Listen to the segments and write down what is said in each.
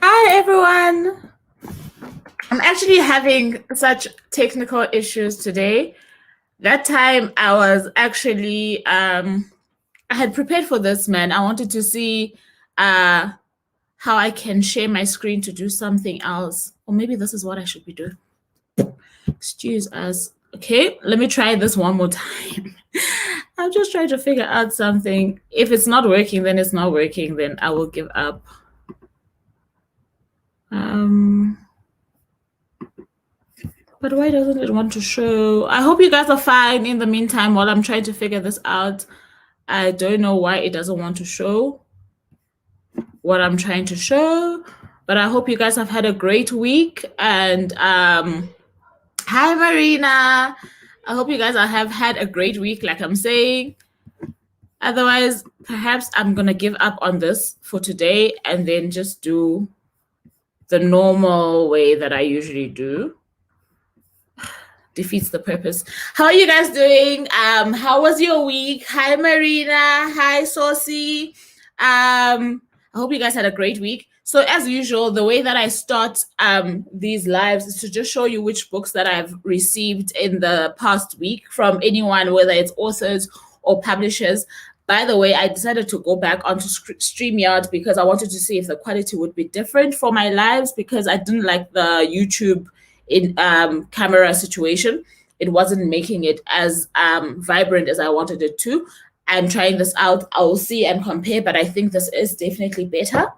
Hi everyone. I'm actually having such technical issues today. That time I was actually I had prepared for this, man. I wanted to see uh how I can share my screen to do something else. Or maybe this is what I should be doing. Excuse us. Okay, let me try this one more time. I'm just trying to figure out something. If it's not working, then it's not working, then I will give up. Um But why doesn't it want to show? I hope you guys are fine in the meantime while I'm trying to figure this out. I don't know why it doesn't want to show what I'm trying to show, but I hope you guys have had a great week. And hi, Marina. I hope you guys have had a great week, like I'm saying. Otherwise, perhaps I'm going to give up on this for today and then just do the normal way that I usually do. Defeats the purpose. How are you guys doing? How was your week? Hi, Marina. Hi, Saucy. I hope you guys had a great week. So as usual, the way that I start these lives is to just show you which books that I've received in the past week from anyone, whether it's authors or publishers. By the way, I decided to go back onto StreamYard because I wanted to see if the quality would be different for my lives because I didn't like the YouTube in camera situation. It wasn't making it as vibrant as I wanted it to. I'm trying this out. I will see and compare, but I think this is definitely better.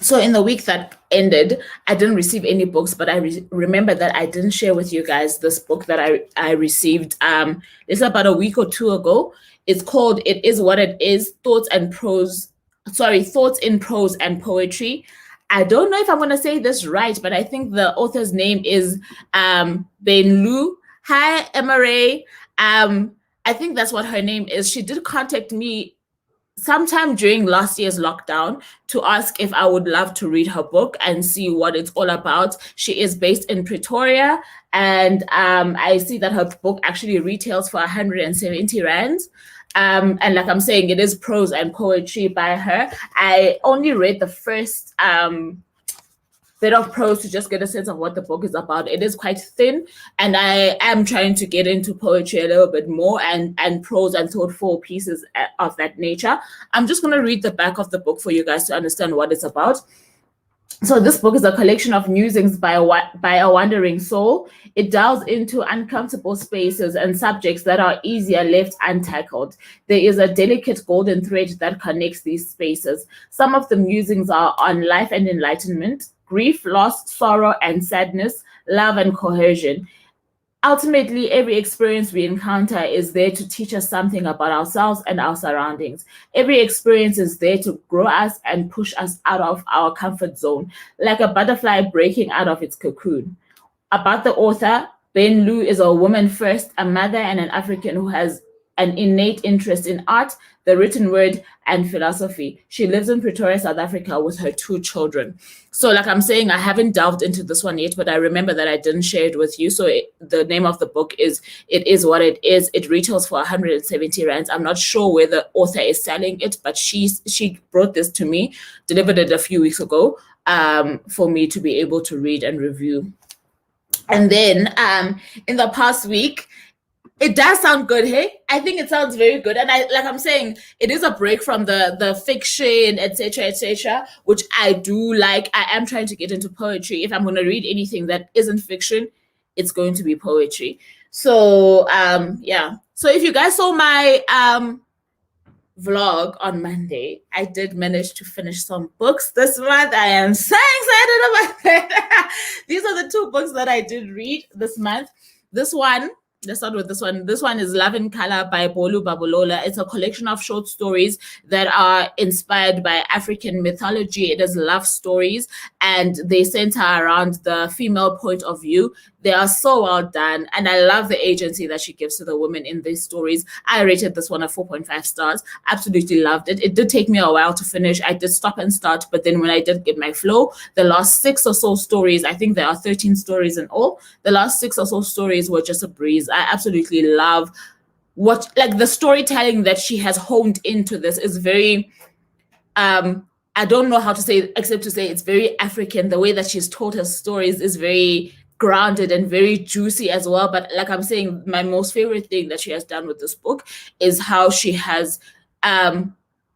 So in the week that ended, I didn't receive any books, but I remember that I didn't share with you guys this book that I received. It's about a week or two ago. It's called It Is What It Is, Thoughts in Prose and Poetry. I don't know if I'm going to say this right, but I think the author's name is Ben Lu. Hi, Emma. I think that's what her name is. She did contact me sometime during last year's lockdown to ask if I would love to read her book and see what it's all about. She is based in Pretoria, and I see that her book actually retails for 170 rands. And like I'm saying, it is prose and poetry by her. I only read the first bit of prose to just get a sense of what the book is about. It is quite thin, and I am trying to get into poetry a little bit more and prose and thoughtful pieces of that nature. I'm just going to read the back of the book for you guys to understand what it's about. So this book is a collection of musings by a wandering soul. It delves into uncomfortable spaces and subjects that are easier left untackled. There is a delicate golden thread that connects these spaces. Some of the musings are on life and enlightenment, grief, loss, sorrow, and sadness, love, and cohesion. Ultimately, every experience we encounter is there to teach us something about ourselves and our surroundings. Every experience is there to grow us and push us out of our comfort zone, like a butterfly breaking out of its cocoon. About the author, Ben Lu is a woman first, a mother and an African who has an innate interest in art, the written word, and philosophy. She lives in Pretoria, South Africa with her 2 children. So like I'm saying, I haven't delved into this one yet, but I remember that I didn't share it with you. So the name of the book is It Is What It Is. It retails for 170 rands. I'm not sure where the author is selling it, but she brought this to me, delivered it a few weeks ago for me to be able to read and review. And then in the past week, it does sound good, hey? I think it sounds very good. And I'm saying, it is a break from the fiction, etc., which I do like. I am trying to get into poetry. If I'm going to read anything that isn't fiction, it's going to be poetry. So, yeah. So if you guys saw my vlog on Monday, I did manage to finish some books this month. I am so excited about that. These are the 2 books that I did read this month. This one, let's start with this one. This one is Love in Color by Bolu Babolola. It's a collection of short stories that are inspired by African mythology. It is love stories, and they center around the female point of view. They are so well done, and I love the agency that she gives to the women in these stories. I rated this one a 4.5 stars. Absolutely loved it. It did take me a while to finish. I did stop and start, but then when I did get my flow, the last 6 or so stories, I think there are 13 stories in all, the last 6 or so stories were just a breeze. I absolutely love the storytelling that she has honed into this is very I don't know how to say it except to say it's very African. The way that she's told her stories is very grounded and very juicy as well. But like I'm saying, my most favorite thing that she has done with this book is how she has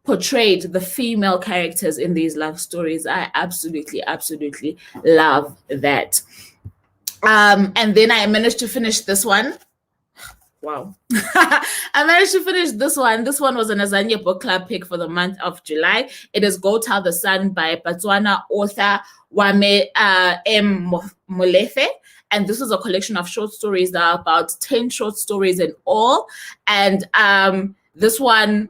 portrayed the female characters in these love stories. I absolutely, absolutely love that. And then I managed to finish this one. Wow. I managed to finish this one. This one was an Azania book club pick for the month of July. It is Go Tell the Sun by Botswana author Wame M. Molefe. And this is a collection of short stories. There are about 10 short stories in all. And this one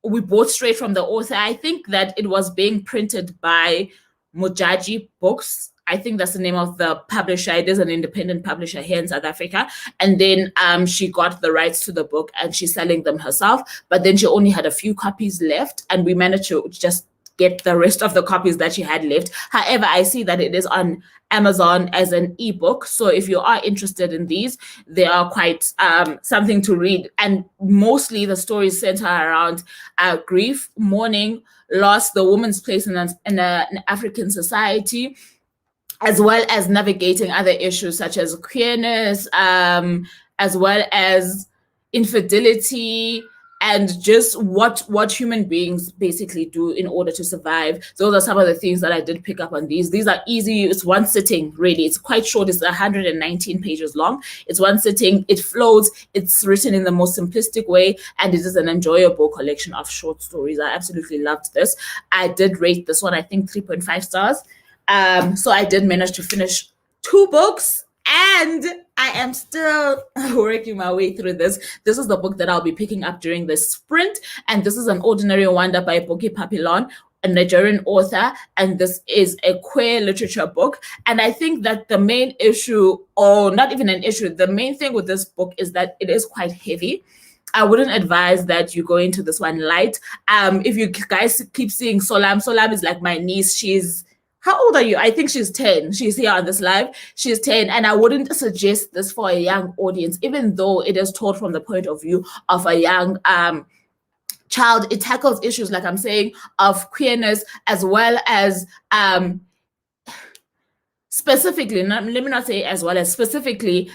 we bought straight from the author. I think that it was being printed by Mojaji Books. I think that's the name of the publisher. It is an independent publisher here in South Africa. And then she got the rights to the book and she's selling them herself. But then she only had a few copies left and we managed to just get the rest of the copies that she had left. However, I see that it is on Amazon as an ebook. So if you are interested in these, they are quite something to read. And mostly the stories center around grief, mourning, loss, the woman's place in an African society, as well as navigating other issues such as queerness, as well as infidelity, and just what human beings basically do in order to survive. Those are some of the things that I did pick up on these. These are easy. It's one sitting, really. It's quite short. It's 119 pages long. It's one sitting. It flows. It's written in the most simplistic way, and it is an enjoyable collection of short stories. I absolutely loved this. I did rate this one, I think, 3.5 stars. So I did manage to finish 2 books, and I am still working my way through this. This is the book that I'll be picking up during the sprint, and this is An Ordinary Wonder by Buki Papillon, a Nigerian author, and this is a queer literature book. And I think that the main issue, or not even an issue, the main thing with this book is that it is quite heavy. I wouldn't advise that you go into this one light. If you guys keep seeing Solam is like my niece. She's, how old are you? I think she's 10. She's here on this live. She's 10. And I wouldn't suggest this for a young audience, even though it is told from the point of view of a young child. It tackles issues, like I'm saying, of queerness, as well as specifically, let me not say as well as, specifically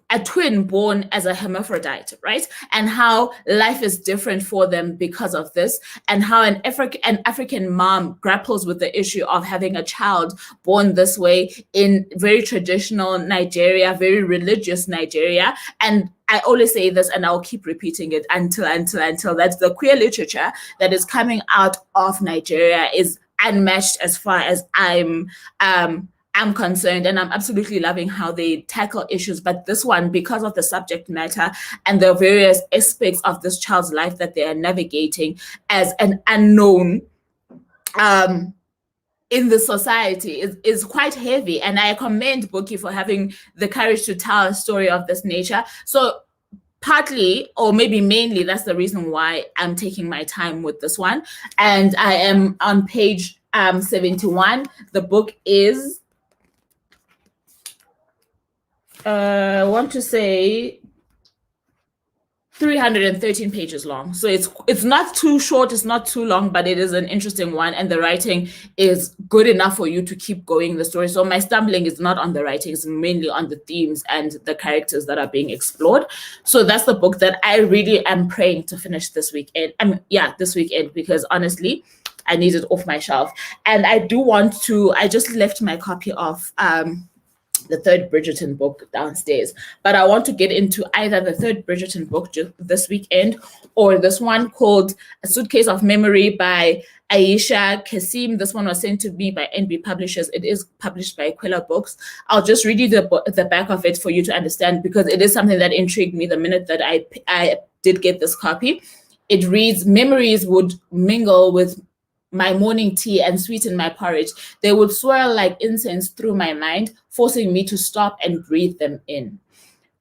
a twin born as a hermaphrodite, right? And how life is different for them because of this, and how an African mom grapples with the issue of having a child born this way in very traditional Nigeria, very religious Nigeria. And I always say this, and I'll keep repeating it until that the queer literature that is coming out of Nigeria is unmatched as far as I'm concerned, and I'm absolutely loving how they tackle issues. But this one, because of the subject matter and the various aspects of this child's life that they are navigating as an unknown in the society, is quite heavy. And I commend Buki for having the courage to tell a story of this nature. So partly, or maybe mainly, that's the reason why I'm taking my time with this one. And I am on page 71. The book is, I want to say 313 pages long. So it's not too short, it's not too long, but it is an interesting one. And the writing is good enough for you to keep going the story. So my stumbling is not on the writing, it's mainly on the themes and the characters that are being explored. So that's the book that I really am praying to finish this weekend. This weekend, because honestly, I need it off my shelf. And I do want to, I just left my copy of the third Bridgerton book downstairs, but I want to get into either the third Bridgerton book this weekend, or this one called A Suitcase of Memory by Aisha Kasim. This one was sent to me by NB Publishers. It is published by Aquila Books. I'll just read you the back of it for you to understand, because it is something that intrigued me the minute that I did get this copy. It reads, memories would mingle with my morning tea and sweeten my porridge. They would swirl like incense through my mind, forcing me to stop and breathe them in.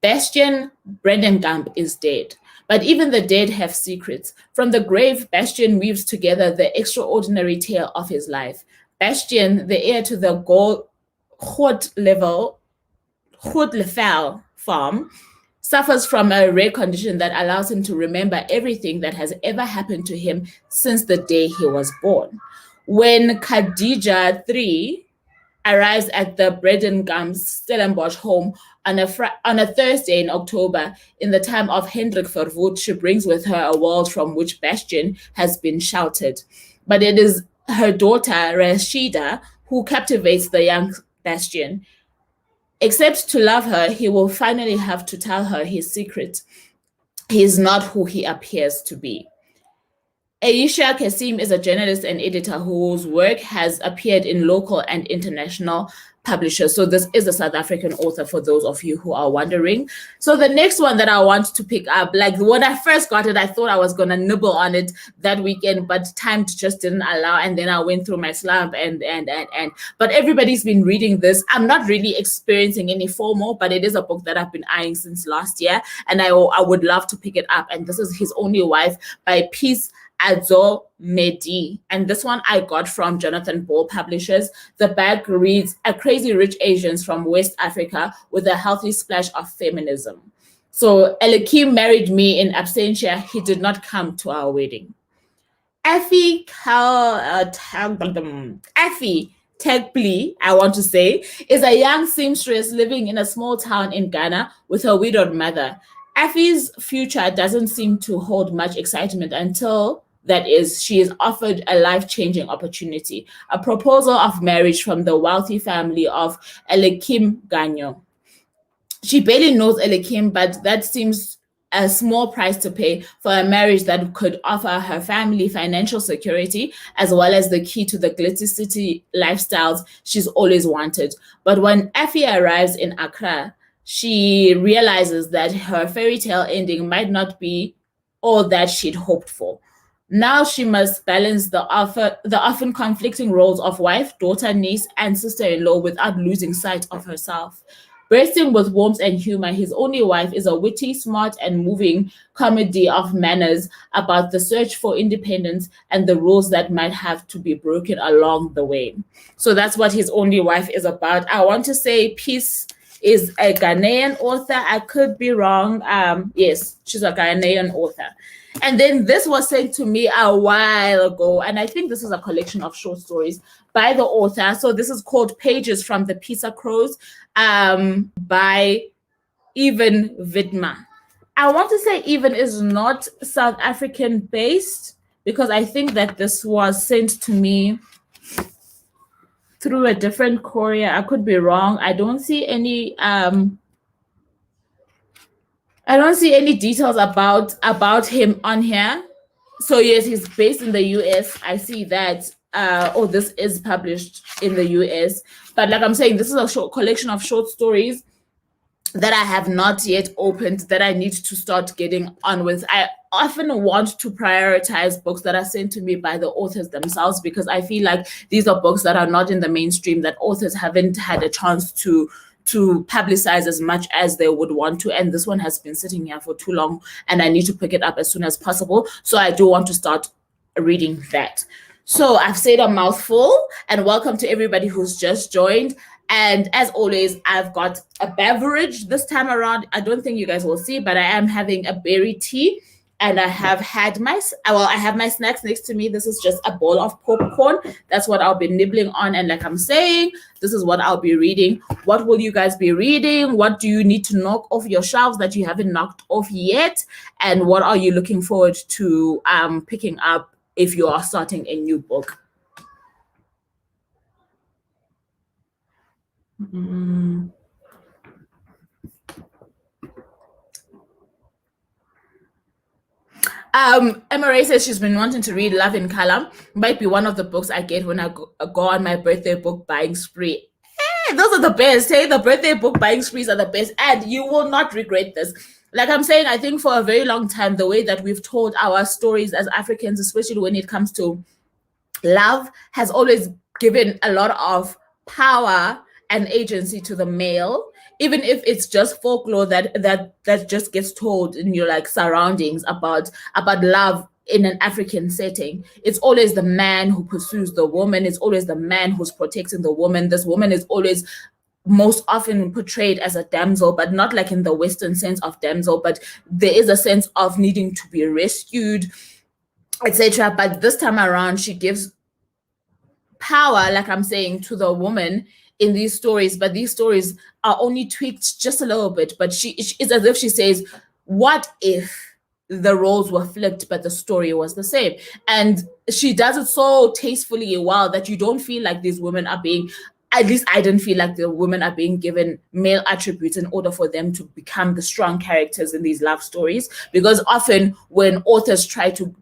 Bastian Brandengump is dead, but even the dead have secrets. From the grave, Bastian weaves together the extraordinary tale of his life. Bastian, the heir to the Groot-Level farm, suffers from a rare condition that allows him to remember everything that has ever happened to him since the day he was born. When Khadija 3 arrives at the Bredengams Stellenbosch home on a Thursday in October, in the time of Hendrik Verwoerd, she brings with her a world from which Bastian has been sheltered. But it is her daughter, Rashida, who captivates the young Bastian. Except to love her, he will finally have to tell her his secret. He is not who he appears to be. Aisha Kasim is a journalist and editor whose work has appeared in local and international publishers. So this is a South African author, for those of you who are wondering. So the next one that I want to pick up, like when I first got it, I thought I was going to nibble on it that weekend, but time just didn't allow. And then I went through my slump but everybody's been reading this. I'm not really experiencing any FOMO, but it is a book that I've been eyeing since last year. And I would love to pick it up. And this is His Only Wife by Peace Adzo Medi. And this one I got from Jonathan Ball Publishers. The back reads, A Crazy Rich Asians from West Africa with a healthy splash of feminism. So Elikim married me in absentia. He did not come to our wedding. Effie Tegbli, I want to say, is a young seamstress living in a small town in Ghana with her widowed mother. Effie's future doesn't seem to hold much excitement until, that is, she is offered a life-changing opportunity, a proposal of marriage from the wealthy family of Elikim Ganyo. She barely knows Elikim, but that seems a small price to pay for a marriage that could offer her family financial security, as well as the key to the glitzy city lifestyles she's always wanted. But when Effie arrives in Accra, she realizes that her fairy tale ending might not be all that she'd hoped for. Now she must balance the often conflicting roles of wife, daughter, niece, and sister-in-law without losing sight of herself. Bursting with warmth and humor, His Only Wife is a witty, smart, and moving comedy of manners about the search for independence and the rules that might have to be broken along the way. So that's what His Only Wife is about. I want to say Peace is a Ghanaian author. I could be wrong. Yes, she's a Ghanaian author. And then this was sent to me a while ago, and I think this is a collection of short stories by the author. So this is called Pages from the Pizza Crows by Even Vidma. I want to say Even is not South African based, because I think that this was sent to me through a different courier. I could be wrong. I don't see any details about him on here. So yes, he's based in the US. I see that. This is published in the US. But like I'm saying, this is a short collection of short stories that I have not yet opened, that I need to start getting on with. I often want to prioritize books that are sent to me by the authors themselves, because I feel like these are books that are not in the mainstream, that authors haven't had a chance to publicize as much as they would want to. And this one has been sitting here for too long, and I need to pick it up as soon as possible. So I do want to start reading that. So I've said a mouthful, and welcome to everybody who's just joined. And as always, I've got a beverage this time around. I don't think you guys will see, but I am having a berry tea, and I have had I have my snacks next to me. This is just a bowl of popcorn. That's what I'll be nibbling on. And like I'm saying, this is what I'll be reading. What will you guys be reading? What do you need to knock off your shelves that you haven't knocked off yet? And what are you looking forward to picking up if you are starting a new book? Emma Ray says she's been wanting to read Love in Color. Might be one of the books I get when I go on my birthday book buying spree. Those are the best. Hey, the birthday book buying sprees are the best, and you will not regret this. Like I'm saying, I think for a very long time, the way that we've told our stories as Africans, especially when it comes to love, has always given a lot of power and agency to the male, even if it's just folklore that just gets told in your like surroundings about love in an African setting. It's always the man who pursues the woman. It's always the man who's protecting the woman. This woman is always most often portrayed as a damsel, but not like in the Western sense of damsel, but there is a sense of needing to be rescued, etc. But this time around, she gives power, like I'm saying, to the woman in these stories, but these stories are only tweaked just a little bit. But it's as if she says, what if the roles were flipped, but the story was the same? And she does it so tastefully well that you don't feel like these women are being, at least I didn't feel like the women are being given male attributes in order for them to become the strong characters in these love stories. Because often when authors try to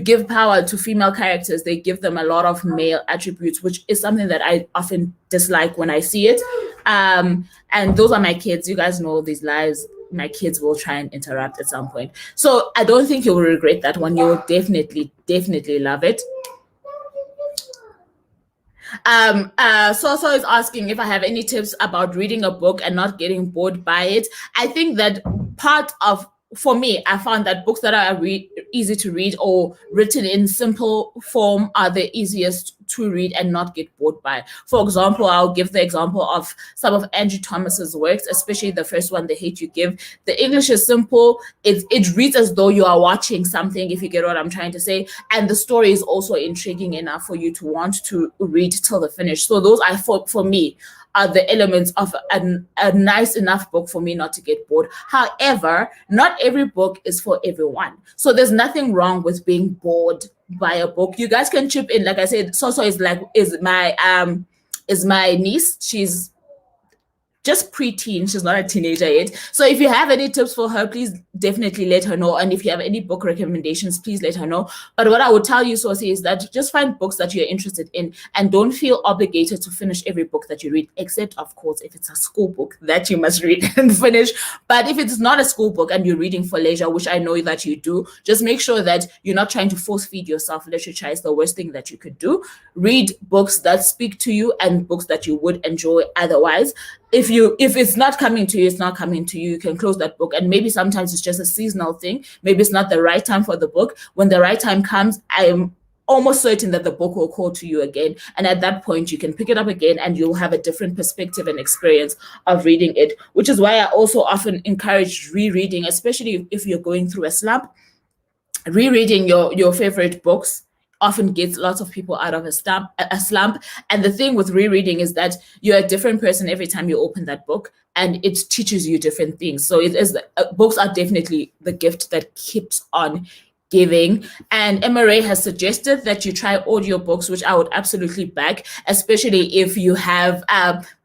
give power to female characters, they give them a lot of male attributes, which is something that I often dislike when I see it. And those are my kids. You guys know these lives. My kids will try and interrupt at some point. So I don't think you will regret that one. You will definitely love it. Soso is asking if I have any tips about reading a book and not getting bored by it. I think that for me, I found that books that are easy to read or written in simple form are the easiest to read and not get bored by. For example, I'll give the example of some of Angie Thomas's works, especially the first one, The Hate You Give. The English is simple. It reads as though you are watching something, if you get what I'm trying to say. And the story is also intriguing enough for you to want to read till the finish. So those are, for me, are the elements of a nice enough book for me not to get bored. However, not every book is for everyone. So there's nothing wrong with being bored by a book. You guys can chip in. Like I said, Soso is my niece. She's just preteen. She's not a teenager yet. So if you have any tips for her, please definitely let her know. And if you have any book recommendations, please let her know. But what I would tell you, Sosi, is that just find books that you're interested in and don't feel obligated to finish every book that you read, except, of course, if it's a school book that you must read and finish. But if it's not a school book and you're reading for leisure, which I know that you do, just make sure that you're not trying to force feed yourself literature. Is the worst thing that you could do. Read books that speak to you and books that you would enjoy otherwise. If it's not coming to you, it's not coming to you. You can close that book. And maybe sometimes it's just a seasonal thing. Maybe it's not the right time for the book. When the right time comes, I am almost certain that the book will call to you again. And at that point, you can pick it up again and you'll have a different perspective and experience of reading it, which is why I also often encourage rereading, especially if you're going through a slump. Rereading your favorite books often gets lots of people out of a slump. And the thing with rereading is that you're a different person every time you open that book, and it teaches you different things. So books are definitely the gift that keeps on giving. And Emma Ray has suggested that you try audiobooks, which I would absolutely back, especially if you have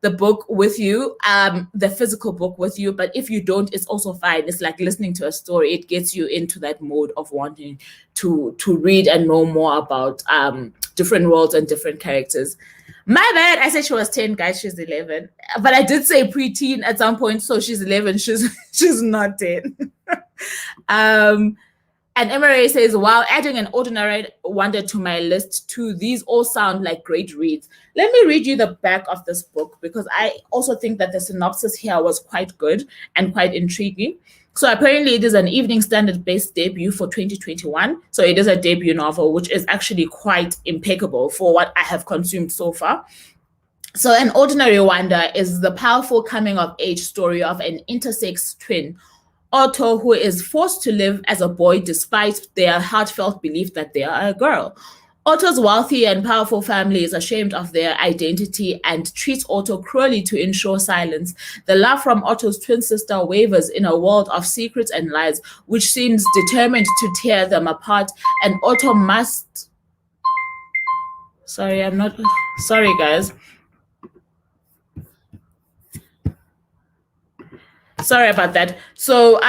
the book with you, the physical book with you. But if you don't, it's also fine. It's like listening to a story. It gets you into that mode of wanting to read and know more about different worlds and different characters. My bad. I said she was 10, guys. She's 11. But I did say preteen at some point, so she's 11. She's not 10. And Emery says, while adding an ordinary wonder to my list too, these all sound like great reads. Let me read you the back of this book, because I also think that the synopsis here was quite good and quite intriguing. So apparently it is an Evening Standard-based debut for 2021. So it is a debut novel, which is actually quite impeccable for what I have consumed so far. So An Ordinary Wonder is the powerful coming-of-age story of an intersex twin, Otto, who is forced to live as a boy despite their heartfelt belief that they are a girl. Otto's wealthy and powerful family is ashamed of their identity and treats Otto cruelly to ensure silence. The love from Otto's twin sister wavers in a world of secrets and lies, which seems determined to tear them apart, and Otto must... Sorry, guys. Sorry about that. So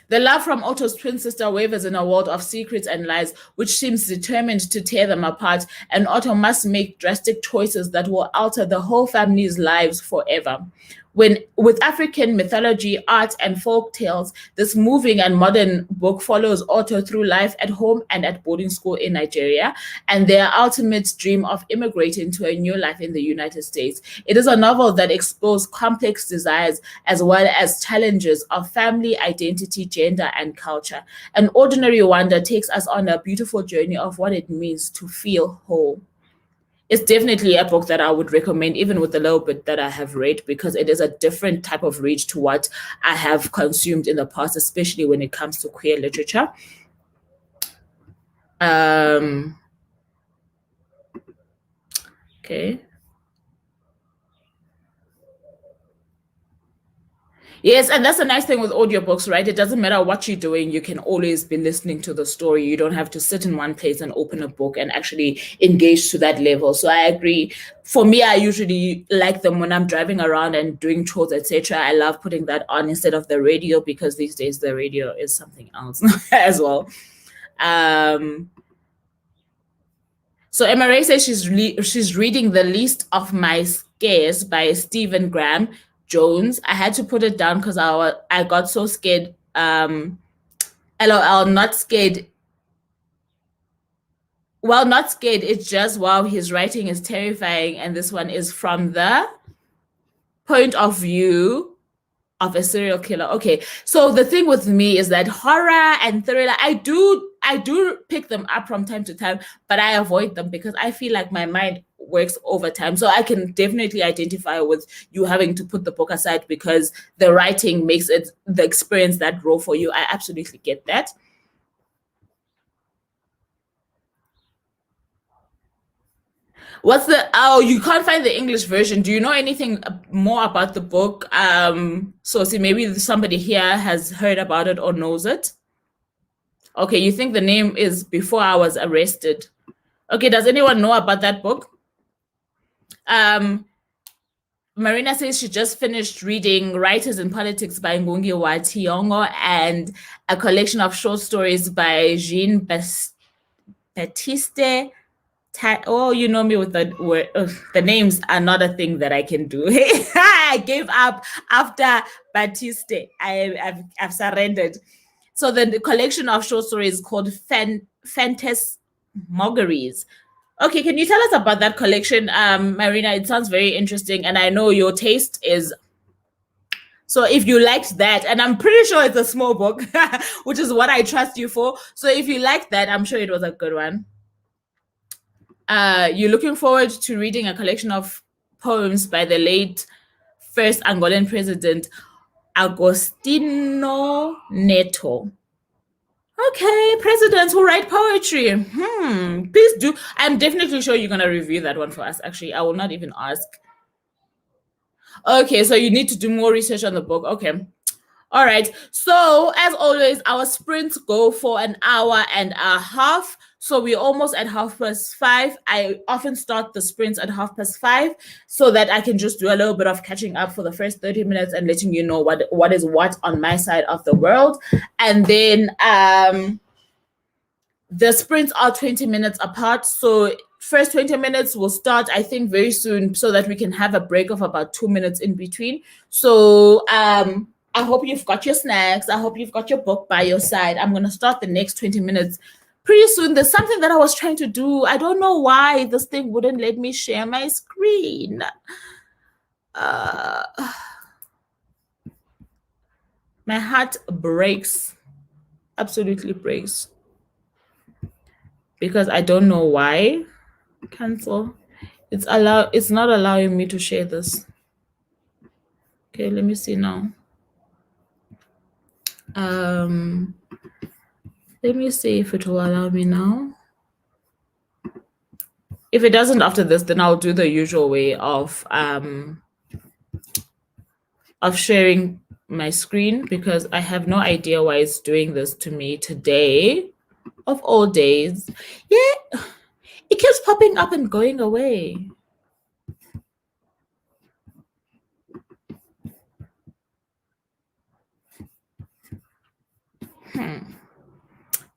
the love from Otto's twin sister wavers in a world of secrets and lies, which seems determined to tear them apart, and Otto must make drastic choices that will alter the whole family's lives forever. With African mythology, art, and folk tales, this moving and modern book follows Otto through life at home and at boarding school in Nigeria, and their ultimate dream of immigrating to a new life in the United States. It is a novel that explores complex desires as well as challenges of family, identity, gender, and culture. An Ordinary Wonder takes us on a beautiful journey of what it means to feel whole. it's definitely a book that I would recommend, even with the little bit that I have read, because it is a different type of read to what I have consumed in the past, especially when it comes to queer literature. Okay. Yes, and that's the nice thing with audiobooks, right? It doesn't matter what you're doing, you can always be listening to the story. You don't have to sit in one place and open a book and actually engage to that level. So I agree. For me, I usually like them when I'm driving around and doing chores, etc. I love putting that on instead of the radio, because these days the radio is something else as well. So MRA says she's reading The Least of My Scares by Stephen Graham Jones. I had to put it down because I got so scared. LOL, not scared. Well, not scared. It's just, wow, his writing is terrifying. And this one is from the point of view of a serial killer. Okay, so the thing with me is that horror and thriller, I do pick them up from time to time, but I avoid them because I feel like my mind works over time. So I can definitely identify with you having to put the book aside because the writing makes it the experience that raw for you. I absolutely get that. What's the oh, you can't find the English version. Do you know anything more about the book? So see, maybe somebody here has heard about it or knows it. Okay, you think the name is Before I Was Arrested. Okay, does anyone know about that book? Marina says she just finished reading Writers in Politics by Ngungi wa Thiong'o and a collection of short stories by Jean Baptiste. Oh, you know me with the word. The names are not a thing that I can do. I gave up after Baptiste. I've surrendered. So the collection of short stories is called Phantasmagories. Okay, can you tell us about that collection, Marina? It sounds very interesting, and I know your taste is. So if you liked that, and I'm pretty sure it's a small book, which is what I trust you for. So if you liked that, I'm sure it was a good one. You're looking forward to reading a collection of poems by the late first Angolan president, Agostinho Neto. Okay, presidents who write poetry. Please do. I'm definitely sure you're going to review that one for us. Actually, I will not even ask. Okay, so you need to do more research on the book. Okay. All right. So, as always, our sprints go for an hour and a half. So, we're almost at 5:30. I often start the sprints at 5:30 so that I can just do a little bit of catching up for the first 30 minutes and letting you know what is what on my side of the world. And then the sprints are 20 minutes apart. So, first 20 minutes will start, I think, very soon so that we can have a break of about 2 minutes in between. So, I hope you've got your snacks. I hope you've got your book by your side. I'm going to start the next 20 minutes pretty soon. There's something that I was trying to do. I don't know why this thing wouldn't let me share my screen. My heart breaks. Absolutely breaks. Because I don't know why. Cancel. It's not allowing me to share this. Okay, let me see now. Let me see if it will allow me now. If it doesn't after this, then I'll do the usual way of sharing my screen, because I have no idea why it's doing this to me today, of all days. Yeah, it keeps popping up and going away.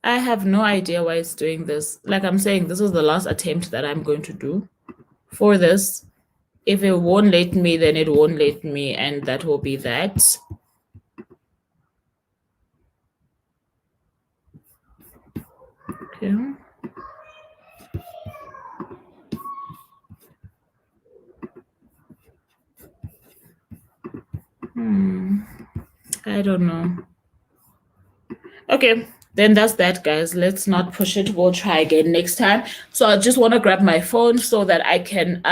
I have no idea why it's doing this. Like I'm saying, this is the last attempt that I'm going to do for this. If it won't let me, then it won't let me, and that will be that. Okay. I don't know. Okay, Then that's that, guys. Let's not push it. We'll try again next time. So I just want to grab my phone so that I can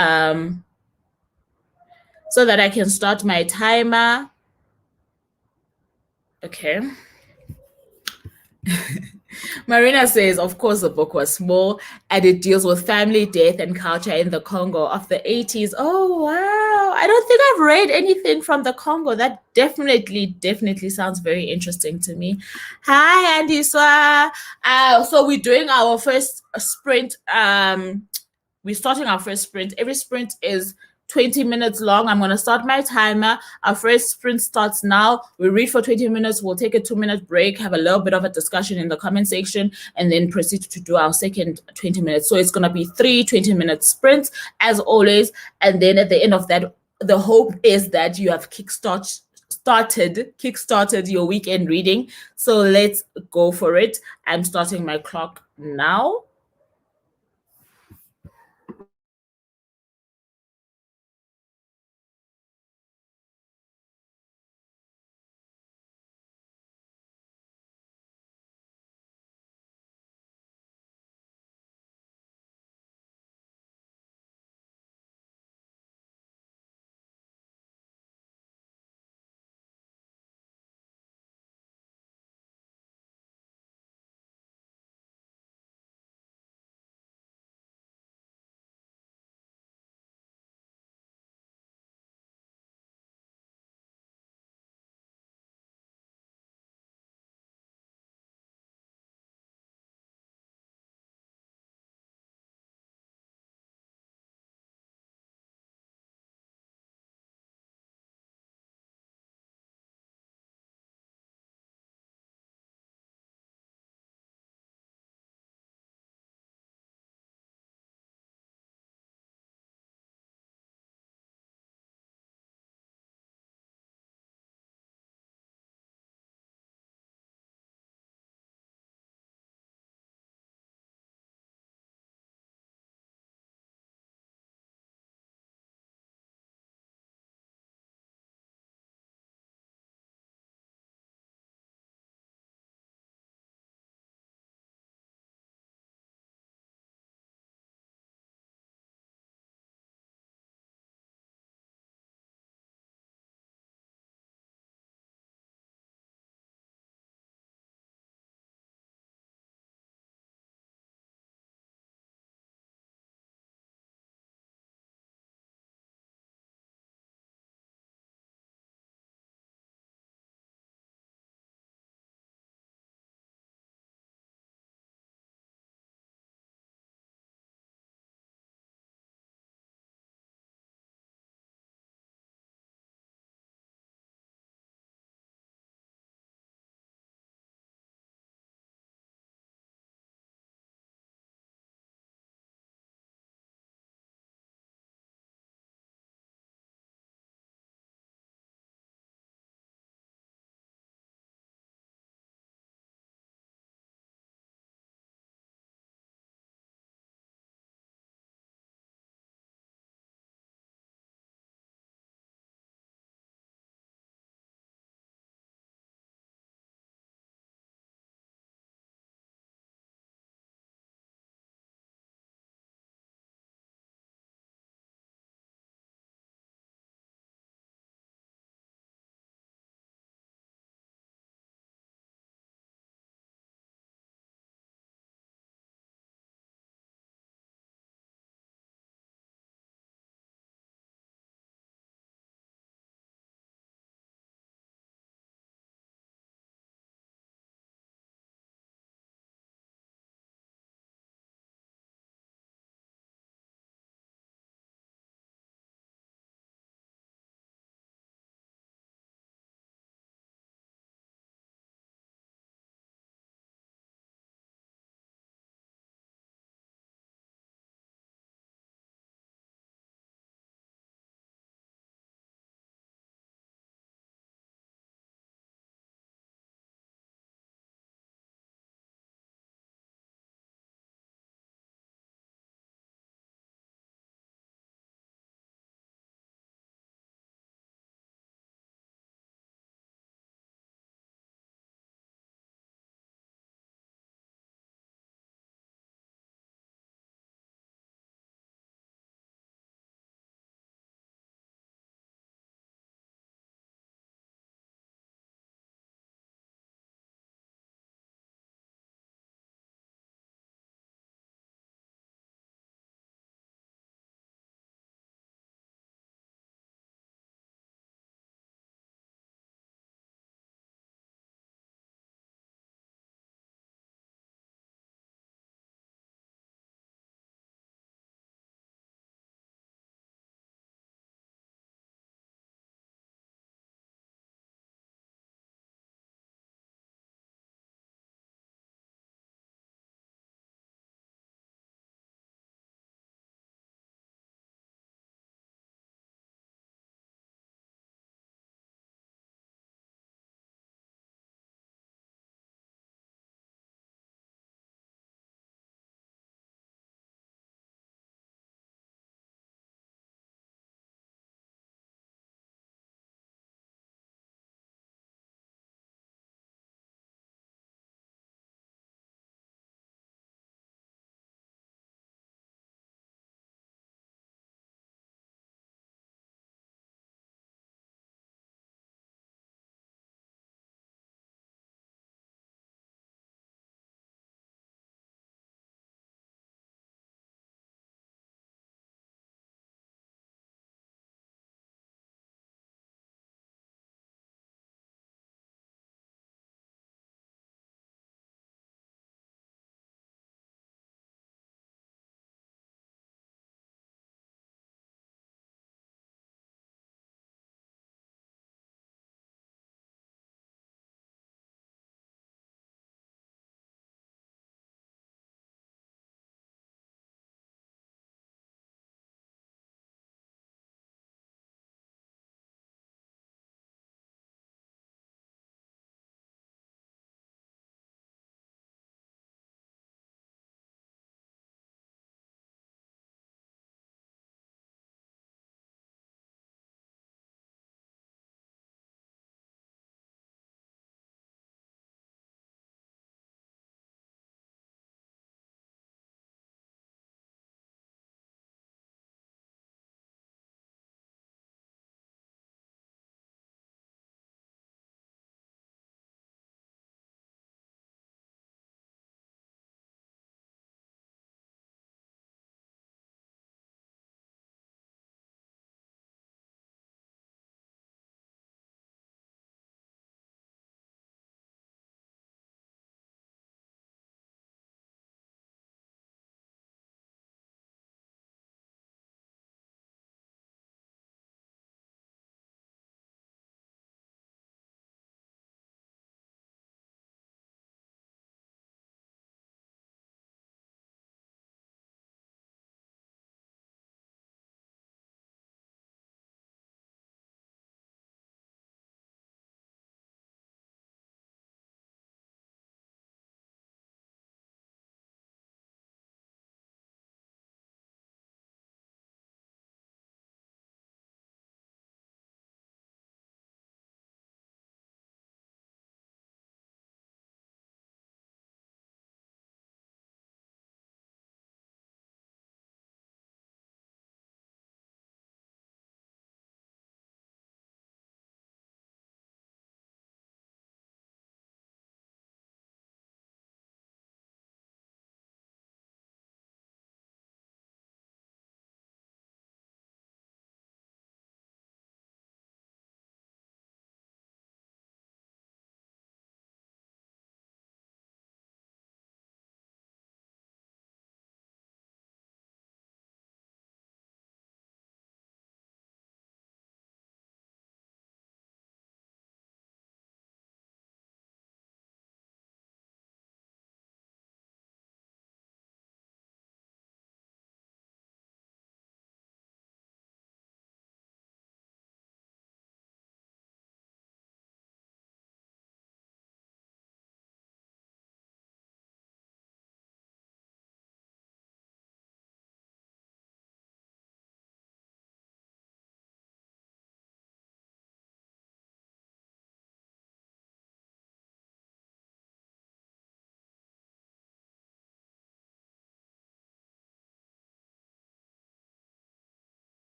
start my timer. Okay. Marina says, of course, the book was small and it deals with family, death, and culture in the Congo of the 80s. Oh, wow. I don't think I've read anything from the Congo. That definitely sounds very interesting to me. Hi, Andy Swa. So we're doing our first sprint. We're starting our first sprint. Every sprint is 20 minutes long. I'm going to start my timer. Our first sprint starts now. We read for 20 minutes. We'll take a 2-minute break, have a little bit of a discussion in the comment section, and then proceed to do our second 20 minutes. So it's going to be 3 20-minute sprints, as always. And then at the end of that, the hope is that you have kickstarted your weekend reading. So let's go for it. I'm starting my clock now.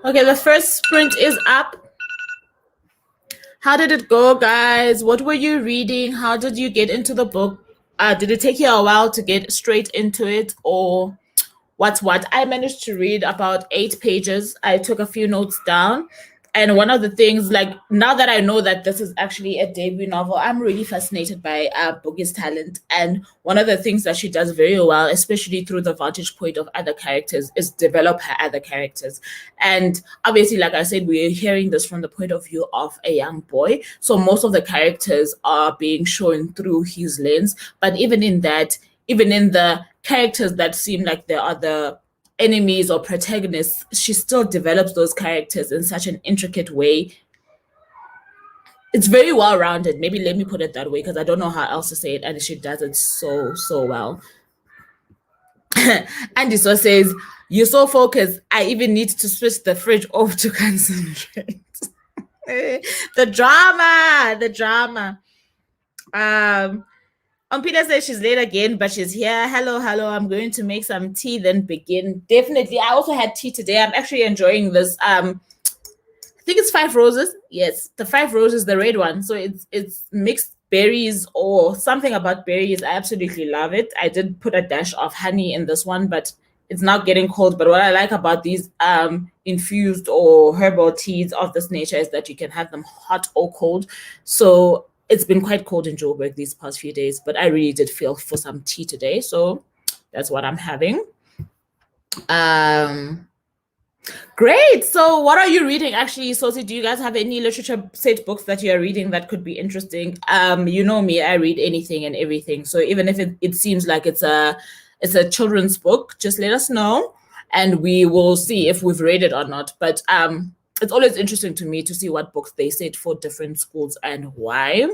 Okay, the first sprint is up. How did it go, guys? What were you reading? How did you get into the book? Did it take you a while to get straight into it, or what's what? I managed to read about 8 pages. I took a few notes down. And one of the things, like now that I know that this is actually a debut novel, I'm really fascinated by Buki's talent. And one of the things that she does very well, especially through the vantage point of other characters, is develop her other characters. And obviously, like I said, we're hearing this from the point of view of a young boy. So most of the characters are being shown through his lens. But even in that, even in the characters that seem like they are the enemies or protagonists, she still develops those characters in such an intricate way. It's very well rounded. Maybe let me put it that way because I don't know how else to say it. And she does it so well. Andy so says, "You're so focused. I even need to switch the fridge off to concentrate." The drama. Peter says she's late again, but she's here. Hello. I'm going to make some tea, then begin. Definitely. I also had tea today. I'm actually enjoying this. I think it's 5 roses. Yes, the 5 roses, the red one. So it's mixed berries or something about berries. I absolutely love it. I did put a dash of honey in this one, but it's not getting cold. But what I like about these infused or herbal teas of this nature is that you can have them hot or cold. So it's been quite cold in Joburg these past few days, but I really did feel for some tea today. So that's what I'm having. Great. So what are you reading actually, Sosie? Do you guys have any literature set books that you're reading that could be interesting? You know me, I read anything and everything. So even if it seems like it's a children's book, just let us know and we will see if we've read it or not. But it's always interesting to me to see what books they set for different schools and why.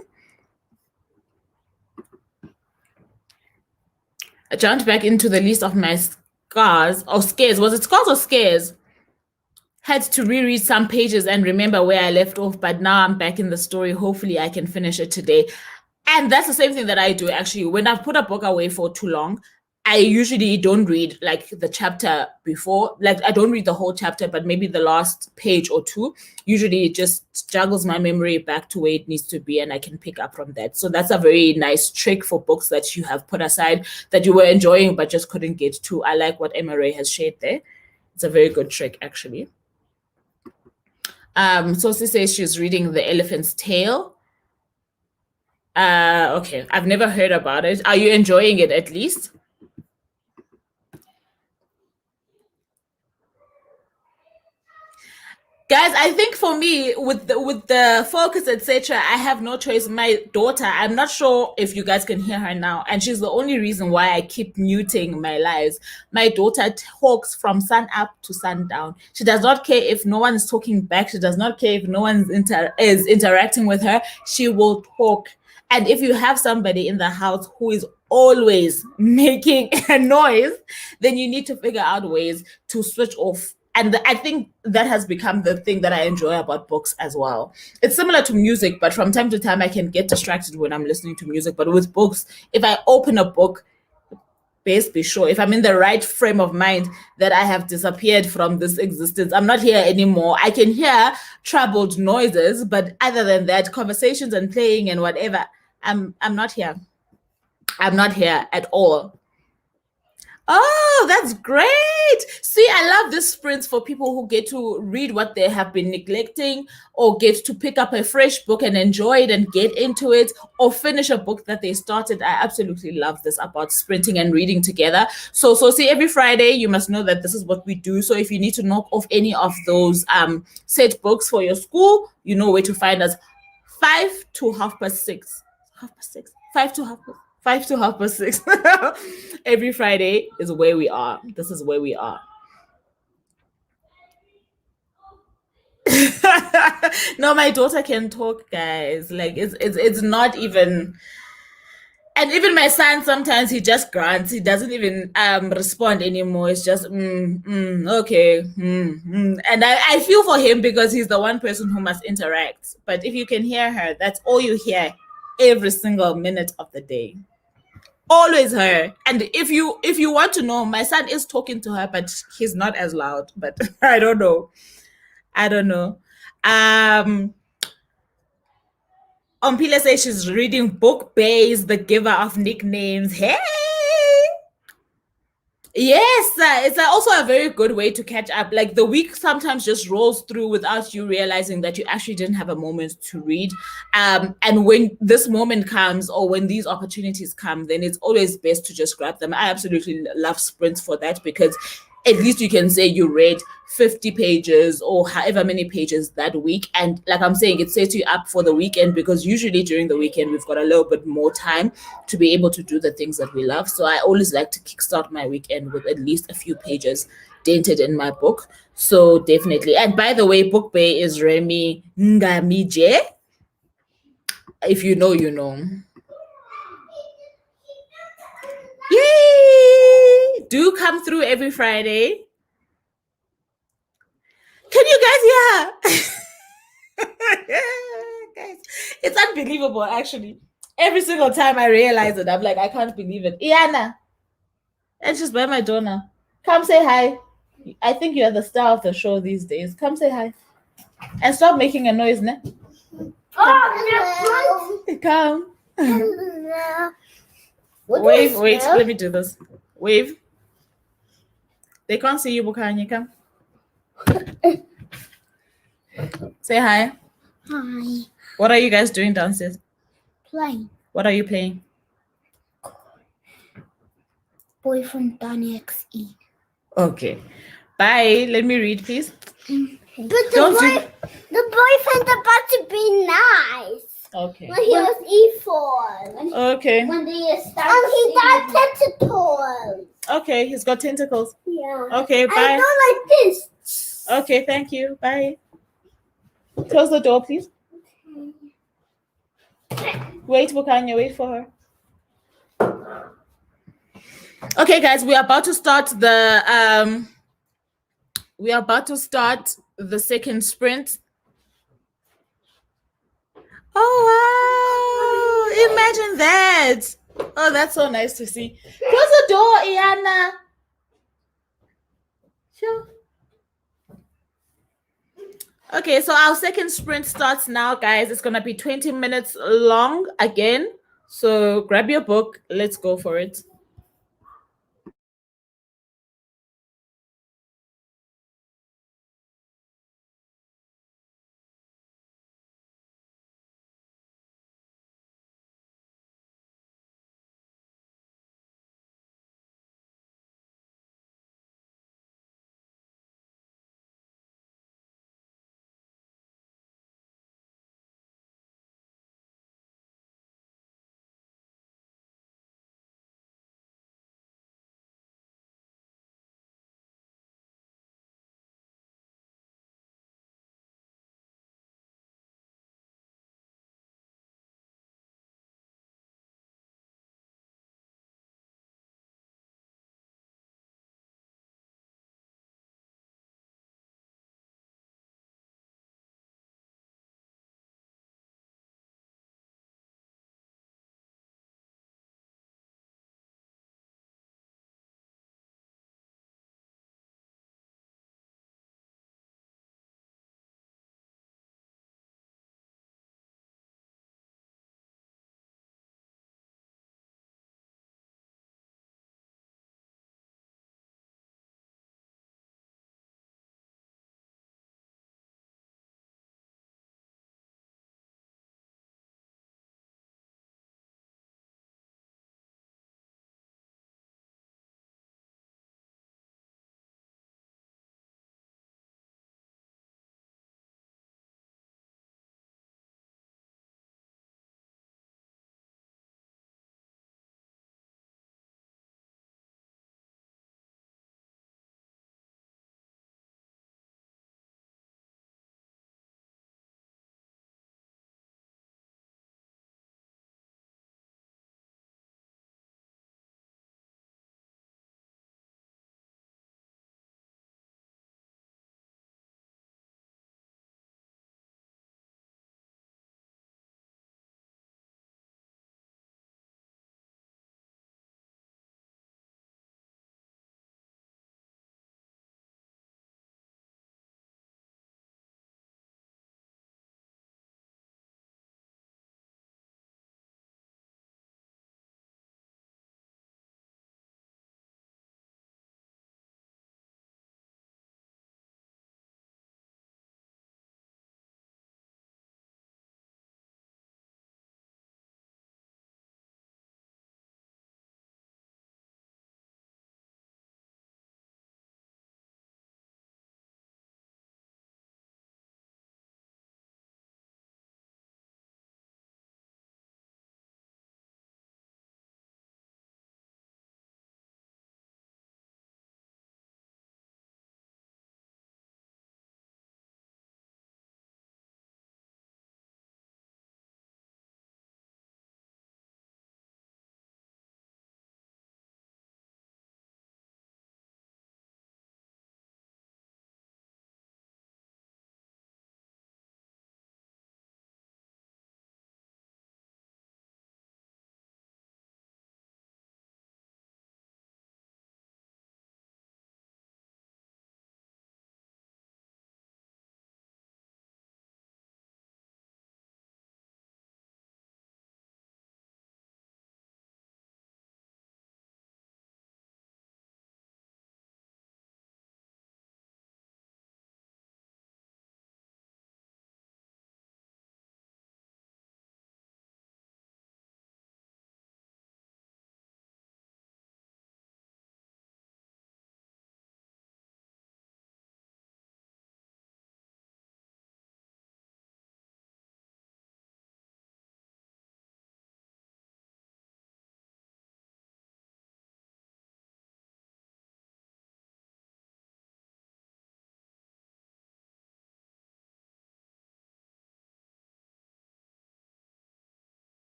I jumped back into the list of my scars or scares. Was it scars or scares? Had to reread some pages and remember where I left off, but now I'm back in the story. Hopefully I can finish it today. And that's the same thing that I do actually. When I've put a book away for too long, I usually don't read like the chapter before. Like I don't read the whole chapter, but maybe the last page or two. Usually it just juggles my memory back to where it needs to be and I can pick up from that. So that's a very nice trick for books that you have put aside that you were enjoying but just couldn't get to. I like what Emma Ray has shared there. It's a very good trick actually. Sosie says she's reading The Elephant's Tail. Okay, I've never heard about it. Are you enjoying it at least? Guys, I think for me, with the focus, etc., I have no choice. My daughter, I'm not sure if you guys can hear her now, and she's the only reason why I keep muting my lives. My daughter talks from sun up to sundown. She does not care if no one is talking back. She does not care if no one is interacting with her. She will talk. And if you have somebody in the house who is always making a noise, then you need to figure out ways to switch off. And I think that has become the thing that I enjoy about books as well. It's similar to music, but from time to time I can get distracted when I'm listening to music. But with books, if I open a book, best be sure if I'm in the right frame of mind that I have disappeared from this existence. I'm not here anymore. I can hear troubled noises, but other than that, conversations and playing and whatever, I'm not here. I'm not here at all. Oh, that's great. See, I love this sprints for people who get to read what they have been neglecting or get to pick up a fresh book and enjoy it and get into it or finish a book that they started. I absolutely love this about sprinting and reading together. So see, every Friday, you must know that this is what we do. So if you need to knock off any of those set books for your school, you know where to find us. 5 to 6:30. 5 to 6:30. Every Friday is where we are. This is where we are. No, my daughter can talk, guys. Like it's not even. And even my son, sometimes he just grunts. He doesn't even respond anymore. It's just okay. And I feel for him because he's the one person who must interact. But if you can hear her, that's all you hear every single minute of the day. Always her. And if you want to know, my son is talking to her, but he's not as loud. But I don't know. I don't know. Um, Ompila says she's reading Book Bays, The Giver of Nicknames. Hey! Yes, it's also a very good way to catch up. Like the week sometimes just rolls through without you realizing that you actually didn't have a moment to read. And when this moment comes or when these opportunities come, then it's always best to just grab them. I absolutely love sprints for that because at least you can say you read 50 pages or however many pages that week. And like I'm saying, it sets you up for the weekend because usually during the weekend, we've got a little bit more time to be able to do the things that we love. So I always like to kickstart my weekend with at least a few pages dented in my book. So definitely. And by the way, Book Bay is Remy Ngamije. If you know, you know. Yay! Do come through every Friday. Can you guys hear? Guys, it's unbelievable, actually. Every single time I realize it, I'm like, I can't believe it. Iana, and she's by my door now. Come say hi. I think you're the star of the show these days. Come say hi. And stop making a noise, ne? Oh, Come. Wave, wait, let me do this. Wave. They can't see you, Bukanye. Come. Say hi. Hi. What are you guys doing downstairs? Playing. What are you playing? Boyfriend Danny XE. Okay. Bye. Let me read, please. But the boyfriend's about to be nice. Okay. When he was E4. Okay. When they start and he got tentacles. Okay, he's got tentacles. Yeah. Okay, bye. I go like this. Okay, thank you. Bye. Close the door, please. Wait, Bukanya, wait for her. Okay, guys, we are about to start the second sprint. Oh wow! Imagine that. Oh, that's so nice to see. Close the door, Iana. Sure. Okay, so our second sprint starts now, guys. It's gonna be 20 minutes long again. So grab your book. Let's go for it.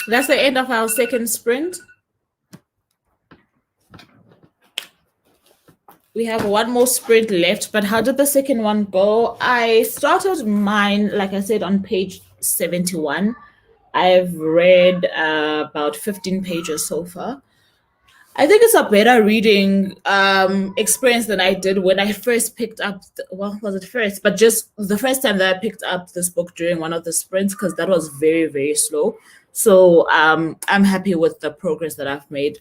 That's the end of our second sprint. We have one more sprint left, but how did the second one go? I started mine, like I said, on page 71. I've read about 15 pages so far. I think it's a better reading experience than I did when I first picked up. Well, was it first? But just the first time that I picked up this book during one of the sprints, because that was very, very slow. So I'm happy with the progress that I've made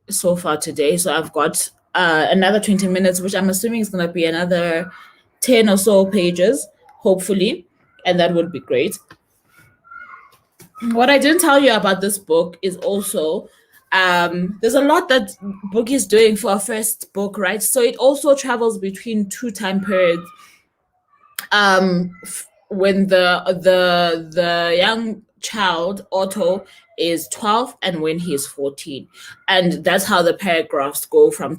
so far today. So I've got another 20 minutes, which I'm assuming is going to be another 10 or so pages, hopefully. And that would be great. What I didn't tell you about this book is also there's a lot that Buki is doing for a first book, right? So it also travels between two time periods. When the young child Otto is 12 and when he is 14, and that's how the paragraphs go from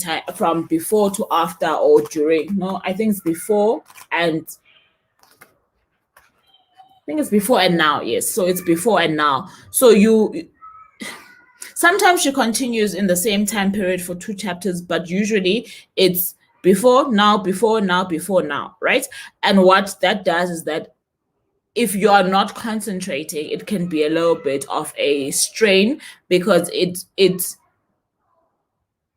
before to after or during. No, I think it's before and now. Yes, so it's before and now. So sometimes she continues in the same time period for two chapters, but usually it's before now, before now, before now, right? And what that does is that if you are not concentrating, it can be a little bit of a strain because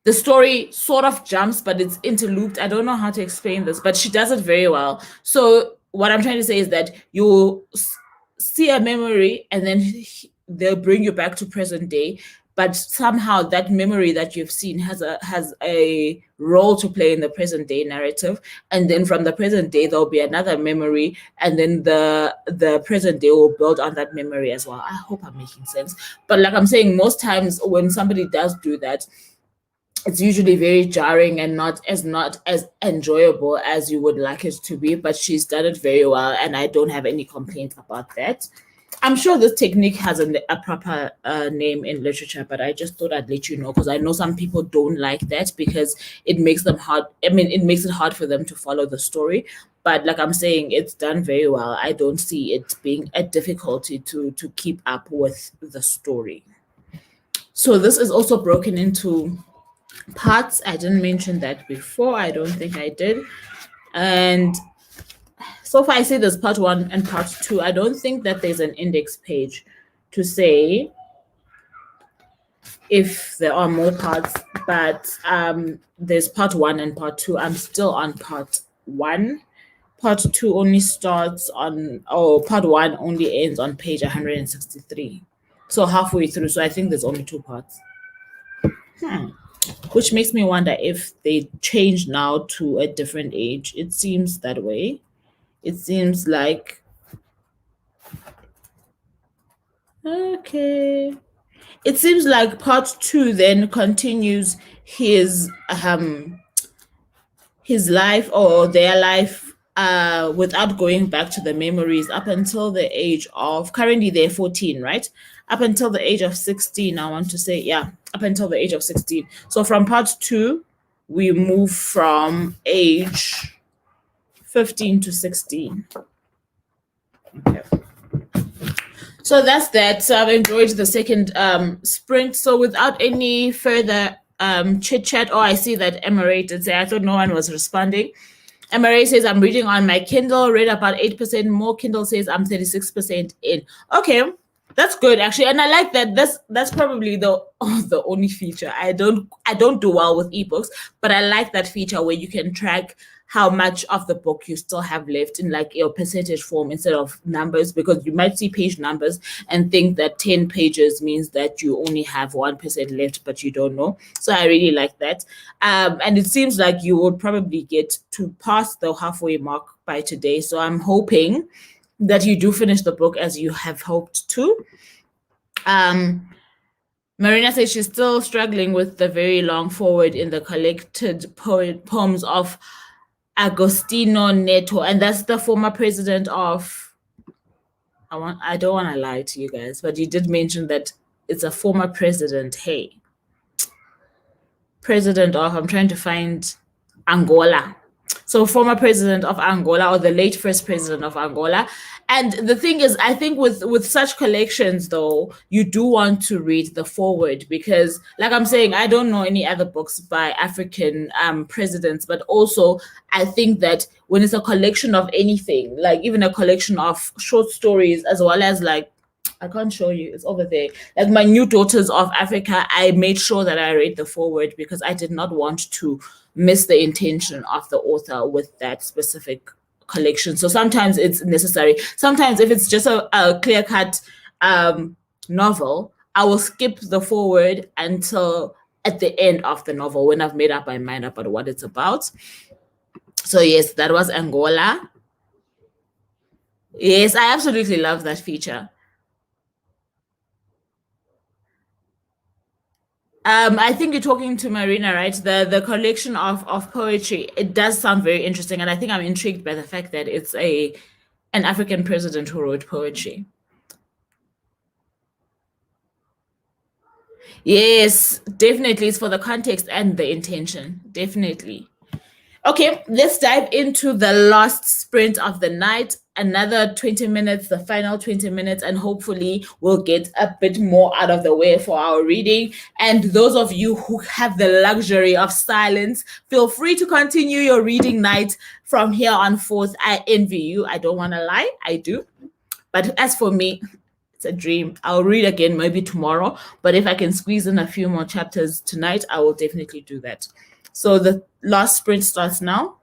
the story sort of jumps, but it's interlooped. I don't know how to explain this, but she does it very well. So what I'm trying to say is that you see a memory and then they'll bring you back to present day, but somehow that memory that you've seen has a role to play in the present day narrative, and then from the present day there'll be another memory, and then the present day will build on that memory as well. I hope I'm making sense, but like I'm saying, most times when somebody does do that, it's usually very jarring and not as enjoyable as you would like it to be, but she's done it very well and I don't have any complaints about that. I'm sure this technique has a proper name in literature, but I just thought I'd let you know because I know some people don't like that because it makes them hard. I mean, it makes it hard for them to follow the story. But like I'm saying, it's done very well. I don't see it being a difficulty to keep up with the story. So this is also broken into parts. I didn't mention that before. I don't think I did. And so far I say there's part 1 and part 2. I don't think that there's an index page to say if there are more parts, but there's part 1 and part 2. I'm still on part 1. Part 2 only starts on, part 1 only ends on page 163. So halfway through. So I think there's only 2 parts. Which makes me wonder if they changed now to a different age. It seems that way. It seems like, okay. It seems like part 2 then continues his life or their life without going back to the memories up until the age of, currently they're 14, right? Up until the age of 16, I want to say, yeah, up until the age of 16. So from part 2, we move from age 15 to 16. Okay. So that's that. So I've enjoyed the second sprint. So without any further chit chat, I see that Emirate did say, I thought no one was responding. Emirate says, I'm reading on my Kindle, read about 8% more. Kindle says I'm 36% in. Okay, that's good actually, and I like that. That's probably the only feature. I don't do well with ebooks, but I like that feature where you can track how much of the book you still have left in like your percentage form instead of numbers, because you might see page numbers and think that 10 pages means that you only have 1% left, but you don't know. So I really like that. And it seems like you would probably get to pass the halfway mark by today. So I'm hoping that you do finish the book as you have hoped to. Marina says she's still struggling with the very long forward in the collected poems of Agostino Neto, and that's the former president of, I don't want to lie to you guys, but you did mention that it's a former president. Hey, president of, I'm trying to find Angola. So former president of Angola, or the late first president of Angola. And the thing is, I think with such collections though, you do want to read the foreword because, like I'm saying, I don't know any other books by African presidents, but also I think that when it's a collection of anything, like even a collection of short stories, as well as like, I can't show you, it's over there. Like my New Daughters of Africa, I made sure that I read the foreword because I did not want to miss the intention of the author with that specific collection. So sometimes it's necessary. Sometimes if it's just a clear cut novel, I will skip the foreword until at the end of the novel when I've made up my mind about what it's about. So yes, that was Angola. Yes, I absolutely love that feature. I think you're talking to Marina, right? The collection of poetry. It does sound very interesting, and I think I'm intrigued by the fact that it's a an African president who wrote poetry. Yes, definitely. It's for the context and the intention. Definitely. Okay, let's dive into the last sprint of the night. Another 20 minutes, the final 20 minutes, and hopefully we'll get a bit more out of the way for our reading. And those of you who have the luxury of silence, feel free to continue your reading night from here on forth. I envy you. I don't want to lie, I do. But as for me, it's a dream. I'll read again maybe tomorrow, but if I can squeeze in a few more chapters tonight, I will definitely do that. So the last sprint starts now.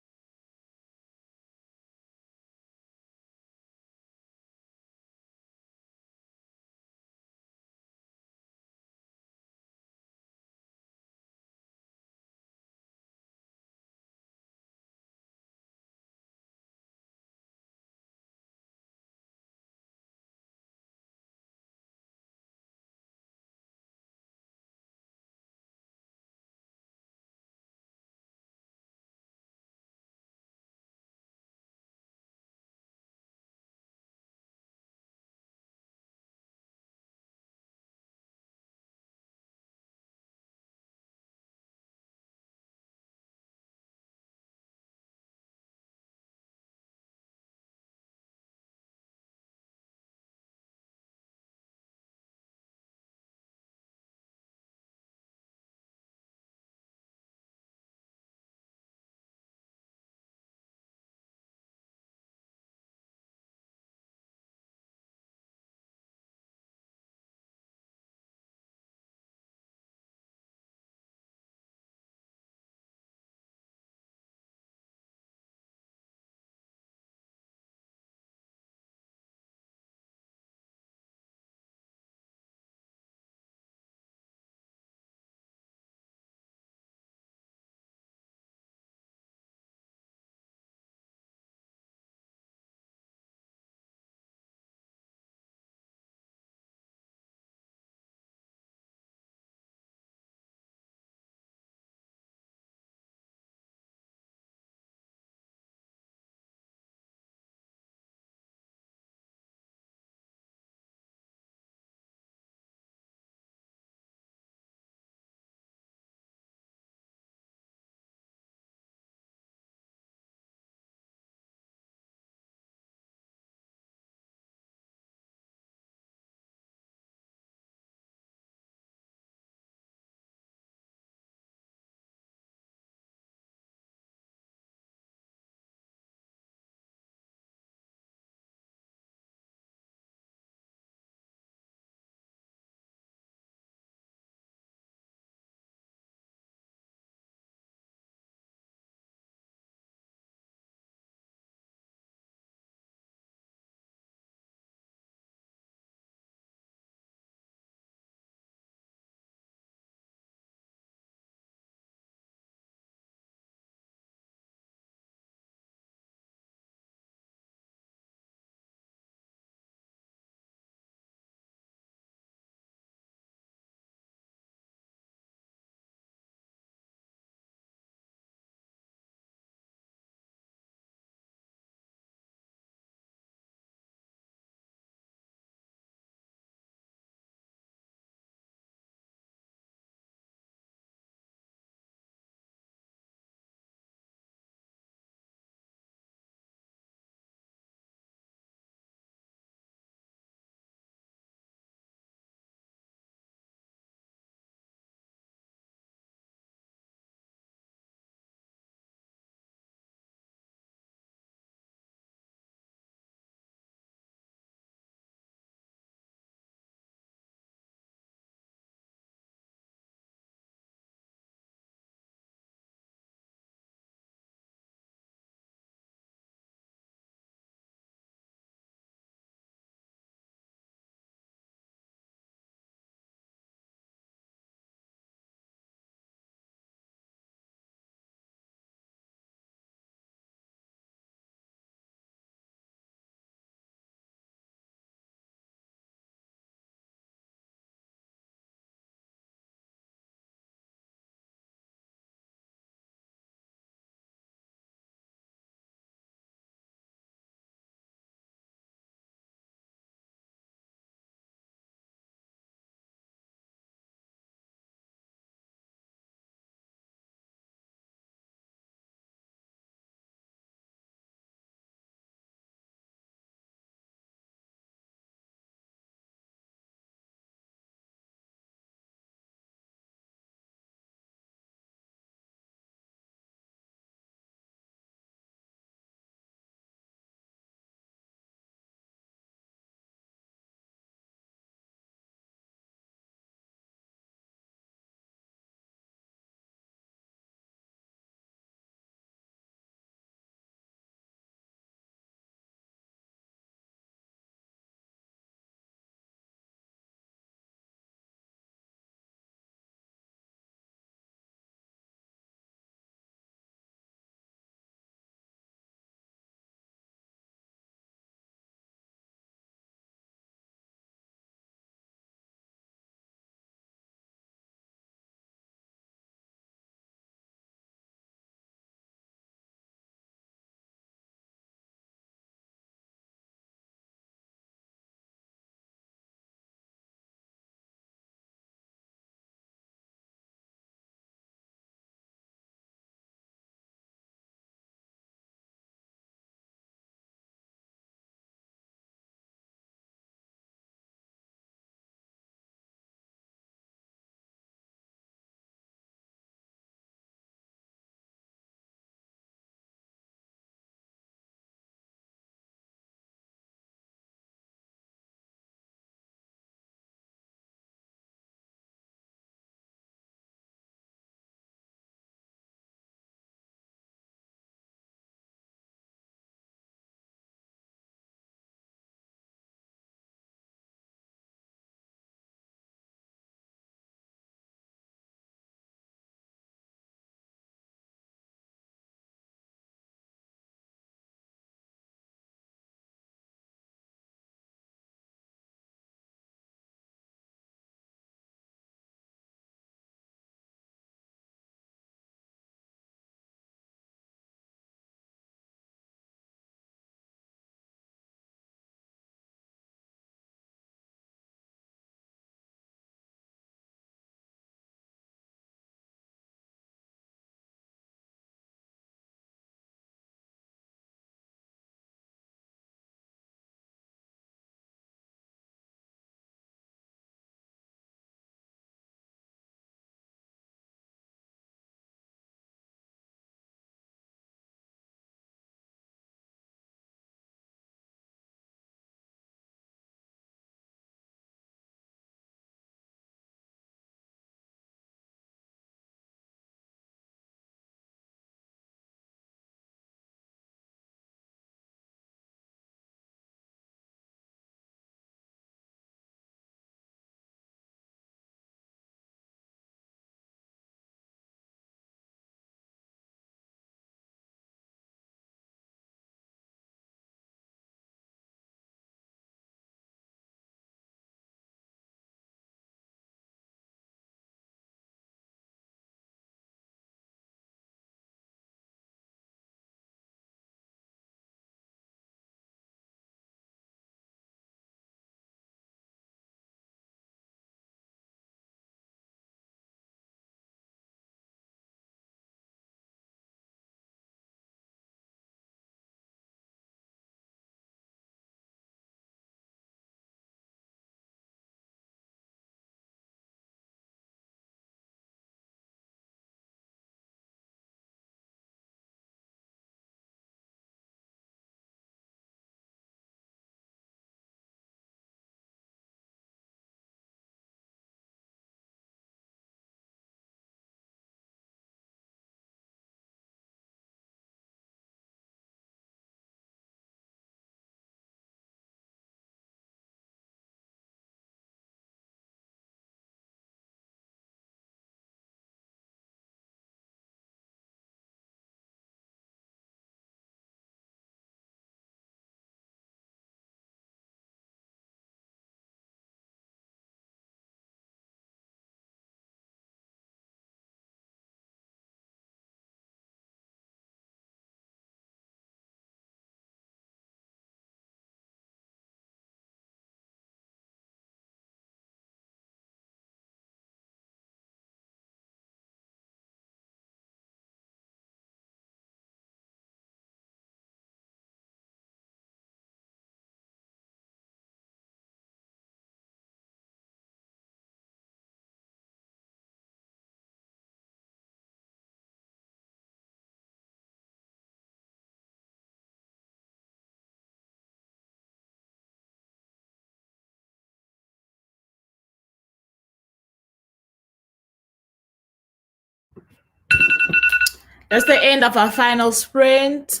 That's the end of our final sprint.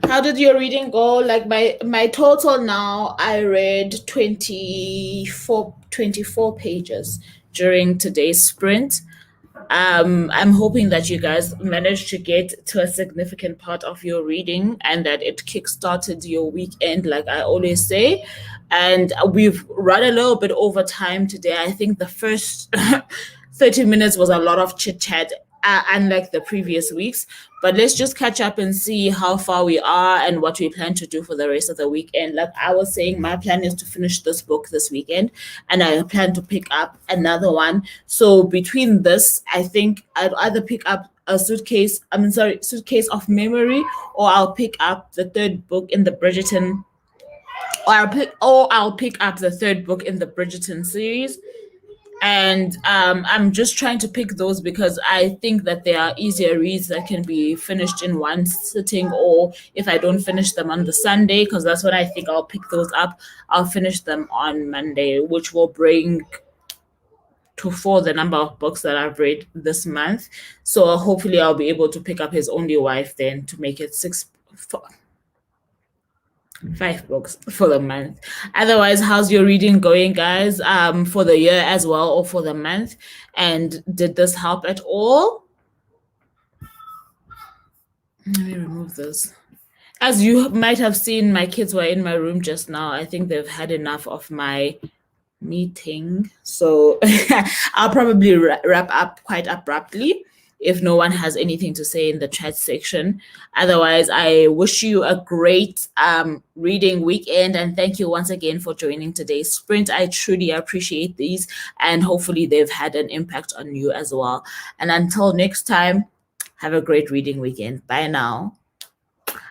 How did your reading go? Like my total now, I read 24 pages during today's sprint. I'm hoping that you guys managed to get to a significant part of your reading and that it kickstarted your weekend, like I always say. And we've run a little bit over time today. I think the first 30 minutes was a lot of chit chat, unlike the previous weeks. But let's just catch up and see how far we are and what we plan to do for the rest of the weekend. Like I was saying, my plan is to finish this book this weekend, and I plan to pick up another one. So between this, I think I'd either pick up a suitcase of memory, or I'll pick up the third book in the Bridgerton, or I'll pick up the third book in the Bridgerton series. And I'm just trying to pick those because I think that they are easier reads that can be finished in one sitting, or if I don't finish them on the Sunday, because that's when I think I'll pick those up, I'll finish them on Monday, which will bring to 4 the number of books that I've read this month. So hopefully I'll be able to pick up His Only Wife then to make it 5 books for the month. Otherwise, how's your reading going, guys? For the year as well, or for the month? And did this help at all? Let me remove this. As you might have seen, my kids were in my room just now. I think they've had enough of my meeting. So I'll probably wrap up quite abruptly if no one has anything to say in the chat section. Otherwise, I wish you a great reading weekend, and thank you once again for joining today's sprint. I truly appreciate these, and hopefully they've had an impact on you as well. And until next time, have a great reading weekend. Bye now.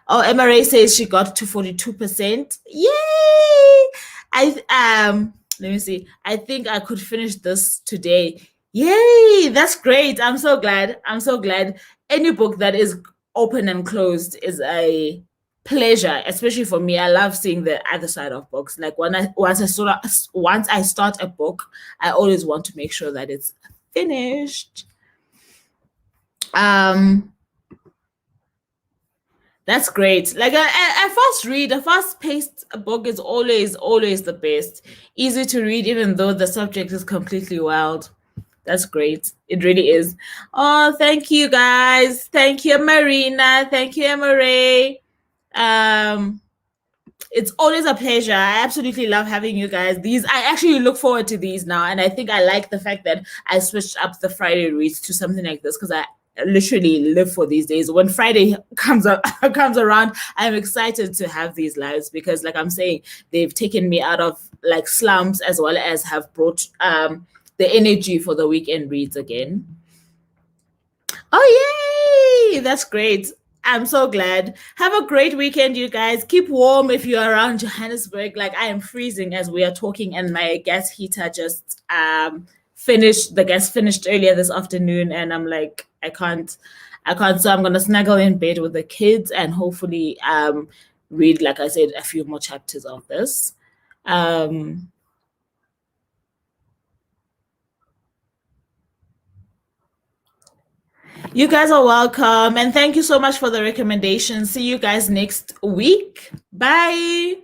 Oh, MRA says she got to 42%. Yay! Let me see. I think I could finish this today. Yay! That's great. I'm so glad. Any book that is open and closed is a pleasure, especially for me. I love seeing the other side of books. Like once I start a book, I always want to make sure that it's finished. That's great. Like a fast-paced book is always the best. Easy to read, even though the subject is completely wild. That's great. It really is. Oh, thank you, guys. Thank you, Marina. Thank you, Emma. It's always a pleasure. I absolutely love having you guys. I actually look forward to these now, and I think I like the fact that I switched up the Friday reads to something like this, because I literally live for these days. When Friday comes around, I'm excited to have these lives, because like I'm saying, they've taken me out of like slumps, as well as have brought the energy for the weekend reads again. Oh, yay! That's great. I'm so glad. Have a great weekend, you guys. Keep warm if you're around Johannesburg. Like I am freezing as we are talking, and my gas heater just finished. The gas finished earlier this afternoon, and I'm like, I can't. So I'm gonna snuggle in bed with the kids and hopefully read, like I said, a few more chapters of this. You guys are welcome, and thank you so much for the recommendation. See you guys next week. Bye.